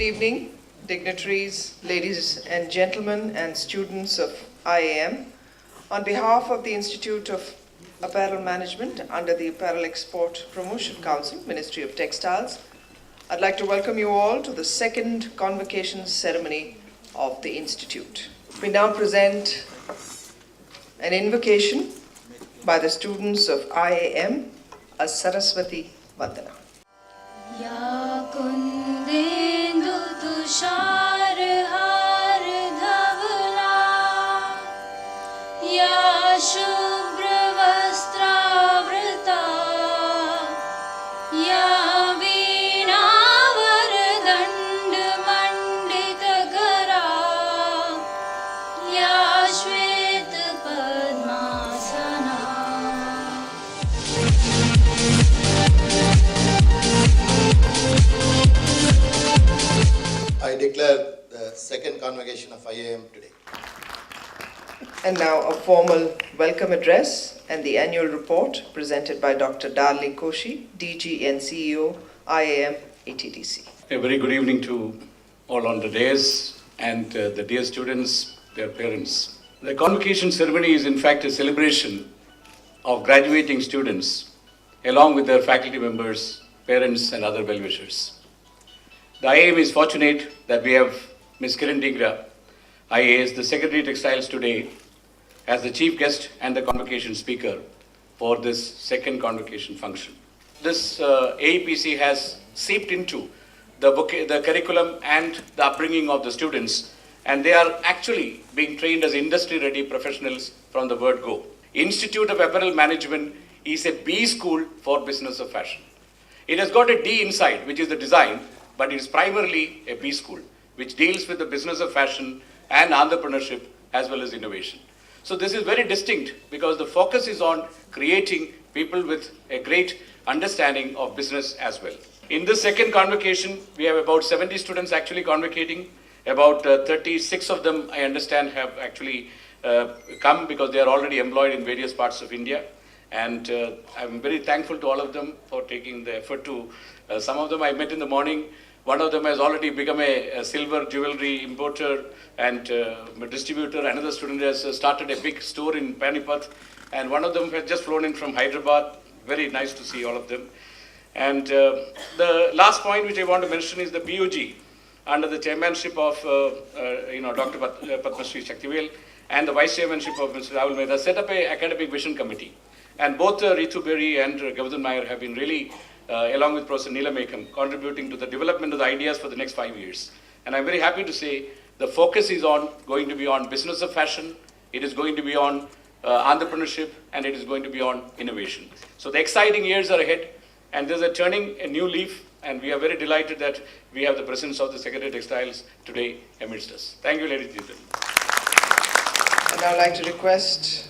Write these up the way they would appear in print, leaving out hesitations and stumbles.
Good evening, dignitaries, ladies and gentlemen, and students of IAM. On behalf of the Institute of Apparel Management under the Apparel Export Promotion Council, Ministry of Textiles, I'd like to welcome you all to the second convocation ceremony of the Institute. We now present an invocation by the students of IAM, a Saraswati Vandana. Ya kundendu tushar har dhavla, ya shubhra vastravrita, ya veena vardand mandita kara, ya shwet padmasana. I declare the second convocation of IAM today. And now a formal welcome address and the annual report presented by Dr. Darling Koshi, DG and CEO, IAM ATDC. A very good evening to all on the dais and the dear students, their parents. The convocation ceremony is in fact a celebration of graduating students along with their faculty members, parents and other well-wishers. The IAM is fortunate that we have Ms. Kiran Digra, IAS, the Secretary Textiles today, as the chief guest and the convocation speaker for this second convocation function. This AEPC has seeped into the curriculum and the upbringing of the students, and they are actually being trained as industry-ready professionals from the word go. Institute of Apparel Management is a B school for business of fashion. It has got a D inside, which is the design, but it is primarily a B school, which deals with the business of fashion and entrepreneurship as well as innovation. So this is very distinct because the focus is on creating people with a great understanding of business as well. In this second convocation, we have about 70 students actually convocating. About 36 of them, I understand, have actually come because they are already employed in various parts of India. And I'm very thankful to all of them for taking the effort to, some of them I met in the morning. One of them has already become a silver jewelry importer and distributor. Another student has started a big store in Panipat. And one of them has just flown in from Hyderabad. Very nice to see all of them. And the last point which I want to mention is the BUG under the chairmanship of Dr. Padma Shri Shaktivel and the vice chairmanship of Mr. Rahul Mehta set up an academic vision committee. And both Ritu Berry and Govardhan Nair have been really, along with Professor Neelam Ekam, contributing to the development of the ideas for the next 5 years. And I'm very happy to say the focus is going to be on business of fashion, it is going to be on entrepreneurship, and it is going to be on innovation. So the exciting years are ahead, and there's a new leaf, and we are very delighted that we have the presence of the Secretary Textiles today amidst us. Thank you, ladies and gentlemen. And I'd like to request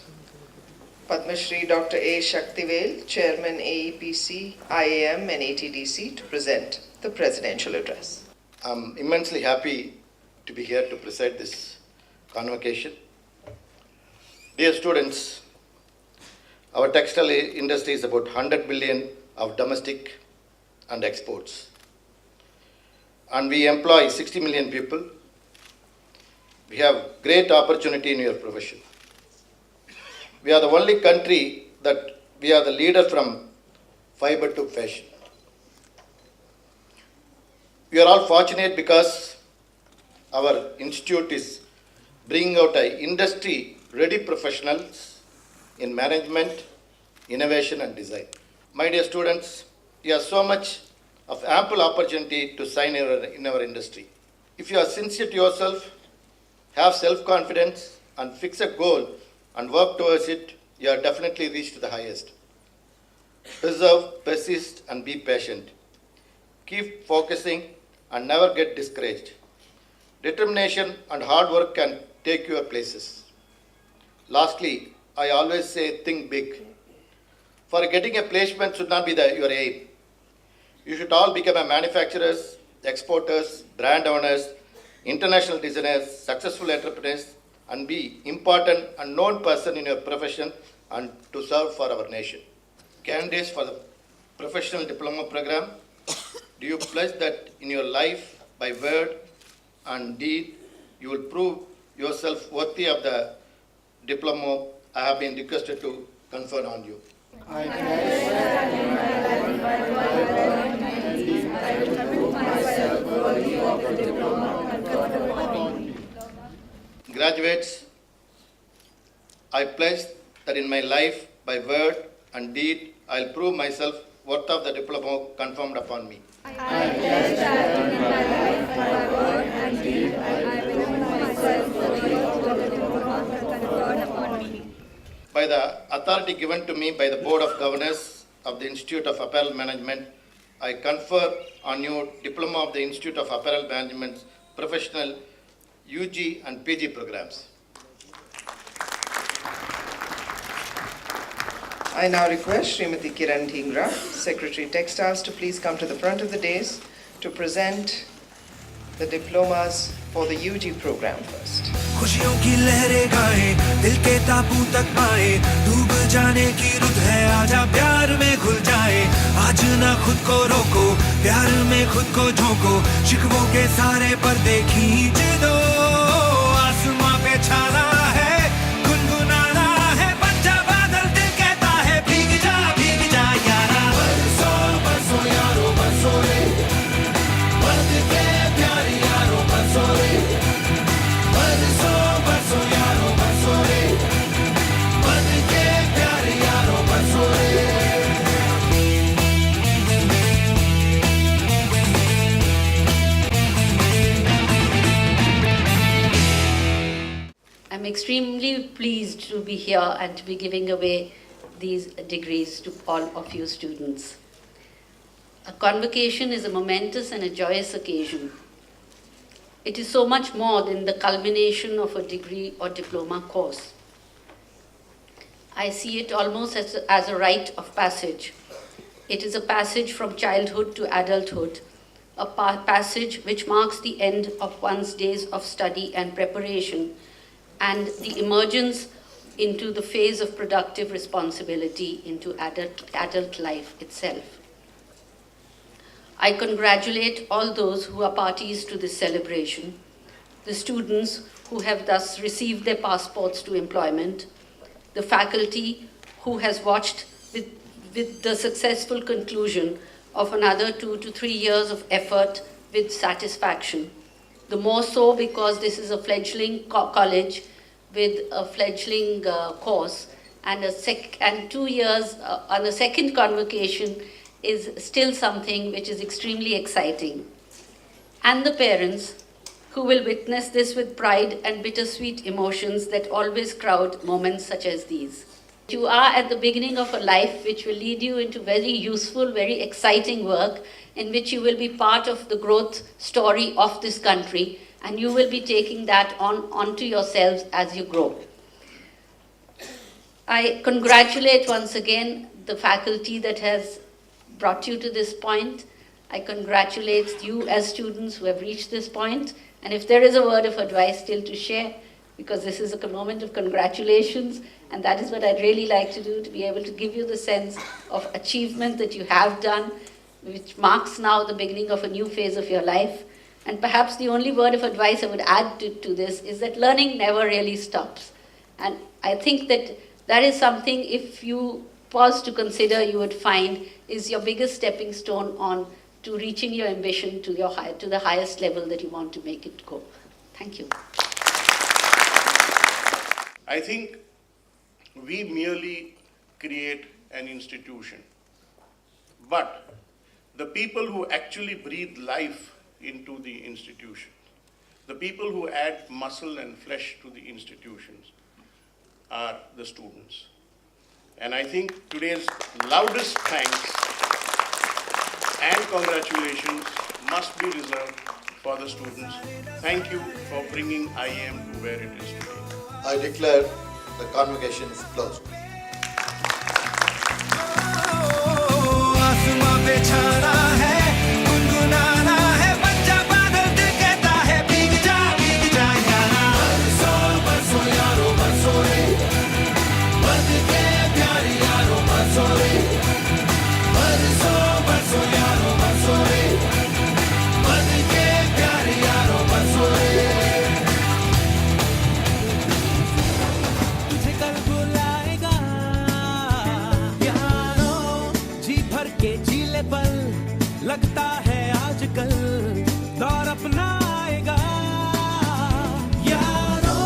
Padma Shri Dr. A. Shaktivel, Chairman AEPC, IAM and ATDC, to present the presidential address. I'm immensely happy to be here to preside this convocation. Dear students, our textile industry is about 100 billion of domestic and exports. And we employ 60 million people. We have great opportunity in your profession. We are the only country that we are the leader from fiber to fashion. We are all fortunate because our institute is bringing out industry-ready professionals in management, innovation and design. My dear students, you have so much of ample opportunity to shine in our industry. If you are sincere to yourself, have self-confidence and fix a goal and work towards it, you are definitely reached the highest. Preserve, persist and be patient. Keep focusing and never get discouraged. Determination and hard work can take you places. Lastly, I always say think big. For getting a placement should not be your aim. You should all become a manufacturers, exporters, brand owners, international designers, successful entrepreneurs, and be important and known person in your profession and to serve for our nation. Candidates for the professional diploma program, do you pledge that in your life by word and deed, you will prove yourself worthy of the diploma I have been requested to confer on you. Graduates, I pledge that in my life, by word and deed, I will prove myself worth of the diploma conferred upon me. By the authority given to me by the Board of Governors of the Institute of Apparel Management, I confer on you Diploma of the Institute of Apparel Management's professional UG and PG programs. I now request Srimati Kiran Dhingra, Secretary Textiles, to please come to the front of the dais to present the diplomas for the UG program first. खुशियों की लहरें गाए दिल के ताबू तक पाए डूब जाने की रुत है आजा प्यार में घुल जाए आज ना खुद को रोको प्यार में खुद को झोंको शिकवों के सारे पर्दे खींच दो आसमां पे छाना है गुनगुनाना है बच्चा बादल दिल कहता है भीग जा यारा बरसो यारो बरसो रे बरस के प्यारी यारो बरसो रे I'm extremely pleased to be here and to be giving away these degrees to all of you students. A convocation is a momentous and a joyous occasion. It is so much more than the culmination of a degree or diploma course. I see it almost as a rite of passage. It is a passage from childhood to adulthood, a passage which marks the end of one's days of study and preparation and the emergence into the phase of productive responsibility into adult life itself. I congratulate all those who are parties to this celebration, the students who have thus received their passports to employment, the faculty who has watched with the successful conclusion of another 2 to 3 years of effort with satisfaction. The more so because this is a fledgling college with a fledgling course, and 2 years on a second convocation is still something which is extremely exciting. And the parents who will witness this with pride and bittersweet emotions that always crowd moments such as these. You are at the beginning of a life which will lead you into very useful, very exciting work in which you will be part of the growth story of this country, and you will be taking that onto yourselves as you grow. I congratulate once again the faculty that has brought you to this point. I congratulate you as students who have reached this point. And if there is a word of advice still to share, because this is a moment of congratulations, and that is what I'd really like to do, to be able to give you the sense of achievement that you have done, which marks now the beginning of a new phase of your life. And perhaps the only word of advice I would add to this is that learning never really stops. And I think that that is something, if you pause to consider, you would find is your biggest stepping stone on to reaching your ambition to the highest level that you want to make it go. Thank you. I think we merely create an institution, but the people who actually breathe life into the institution, the people who add muscle and flesh to the institutions are the students. And I think today's loudest thanks and congratulations must be reserved for the students. Thank you for bringing IAM to where it is today. I declare the convocation is closed. बरसो यारो बरसो रे बन के प्यार है आजकल, दौर अपना आएगा। यारो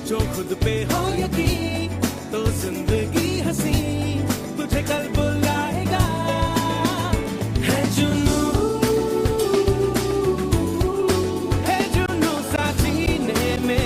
जो खुद पे हो यकीन, तो जिंदगी हंसी तुझे कल बुलाएगा। है जुनू साथ जीने में।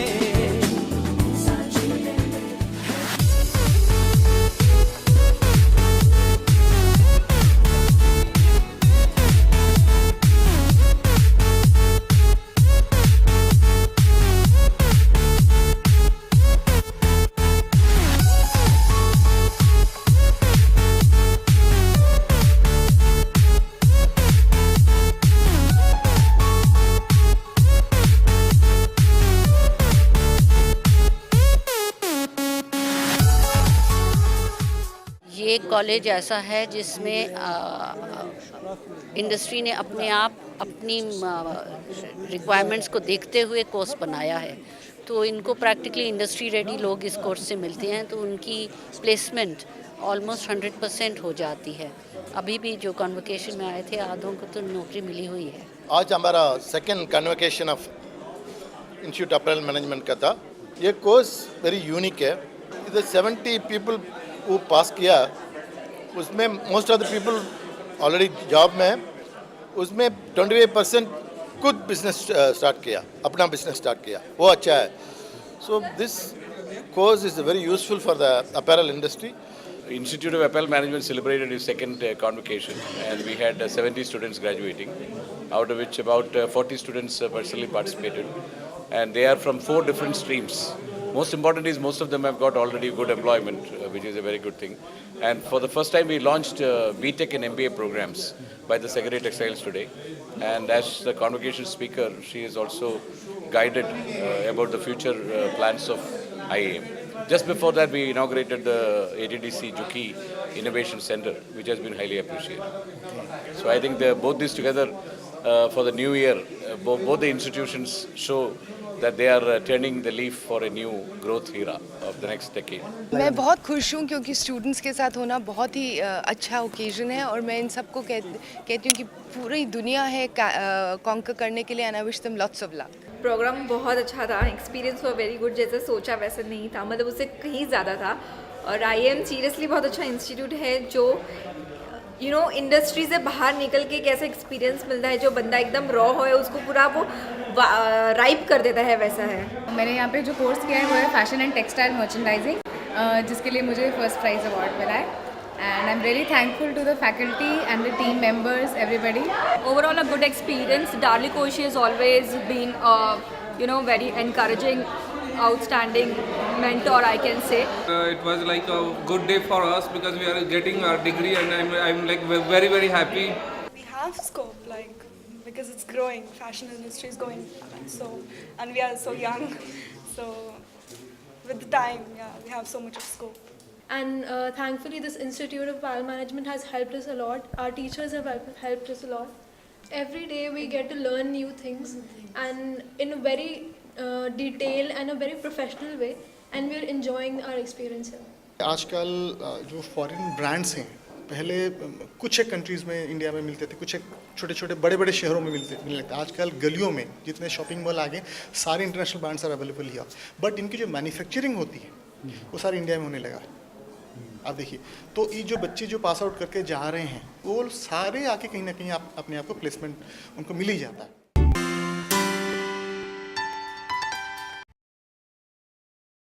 ये कॉलेज ऐसा है जिसमें इंडस्ट्री ने अपने आप अपनी रिक्वायरमेंट्स को देखते हुए कोर्स बनाया है, तो इनको प्रैक्टिकली इंडस्ट्री रेडी लोग इस कोर्स से मिलते हैं, तो उनकी प्लेसमेंट ऑलमोस्ट 100% हो जाती है। अभी भी जो कॉन्वोकेशन में आए थे आधों को तो नौकरी मिली हुई है। आज हमारा second convocation of institute apparel management का था। ये कोर्स वेरी यूनिक है। इधर 70 पीपल वो पास किया, उसमें most of the people already job में है। उसमें 28% खुद बिजनेस स्टार्ट किया, अपना बिजनेस स्टार्ट किया, वो अच्छा है। So this course is very useful for the apparel industry. Institute of Apparel Management celebrated its second convocation, and we had 70 students graduating, out of which about 40 students personally participated, and they are from 4 different streams. Most important is most of them have got already good employment, which is a very good thing. And for the first time, we launched BTech and MBA programs by the Secretary Textiles today. And as the convocation speaker, she is also guided about the future plans of IAM. Just before that, we inaugurated the ATDC Juki Innovation Center, which has been highly appreciated. So I think both these together for the new year, both the institutions show that they are turning the leaf for a new growth era of the next decade. मैं बहुत खुश हूँ क्योंकि students के साथ होना बहुत ही अच्छा ओकेजन है, और मैं इन सबको कहती हूँ कि पूरी दुनिया है कॉन्कर करने के लिए, and I wish them lots of luck. Program बहुत अच्छा था, एक्सपीरियंस वो वेरी गुड, जैसे सोचा वैसे नहीं था, मतलब उससे कहीं ज़्यादा था। और IAM सीरियसली बहुत अच्छा इंस्टीट्यूट है जो इंडस्ट्री से बाहर निकल के कैसे एक्सपीरियंस मिलता है, जो बंदा एकदम रॉ हो है उसको पूरा वो राइप कर देता है, वैसा है। मैंने यहाँ पे जो कोर्स किया है वो है फैशन एंड टेक्सटाइल मर्चेंडाइजिंग, जिसके लिए मुझे फर्स्ट प्राइज़ अवार्ड मिला है, and I am really thankful to the faculty and the team members, everybody. Overall a good experience. Darly Koshy has always been very encouraging, outstanding mentor, I can say. It was like a good day for us because we are getting our degree, and I'm like very very happy. We have scope, like, because it's growing. Fashion industry is going so, and we are so young. So with the time, yeah, we have so much of scope. And thankfully, this Institute of Apparel Management has helped us a lot. Our teachers have helped us a lot. Every day we get to learn new things, and in a very detailed and a very professional way, and we are enjoying our experience here. आजकल जो foreign brands हैं, पहले कुछ एक countries में India में मिलते थे, कुछ एक छोटे छोटे बड़े बड़े शहरों में मिलने लगते। आजकल गलियों में जितने शॉपिंग मॉल आ गए, सारे international brands are available here, but इनकी जो मैन्युफैक्चरिंग होती है वो सारी इंडिया में होने लगा। आप देखिए, तो ये जो बच्चे जो पास आउट करके जा रहे हैं वो सारे आके कहीं ना कहीं अपने आप को प्लेसमेंट उनको मिल ही जाता है।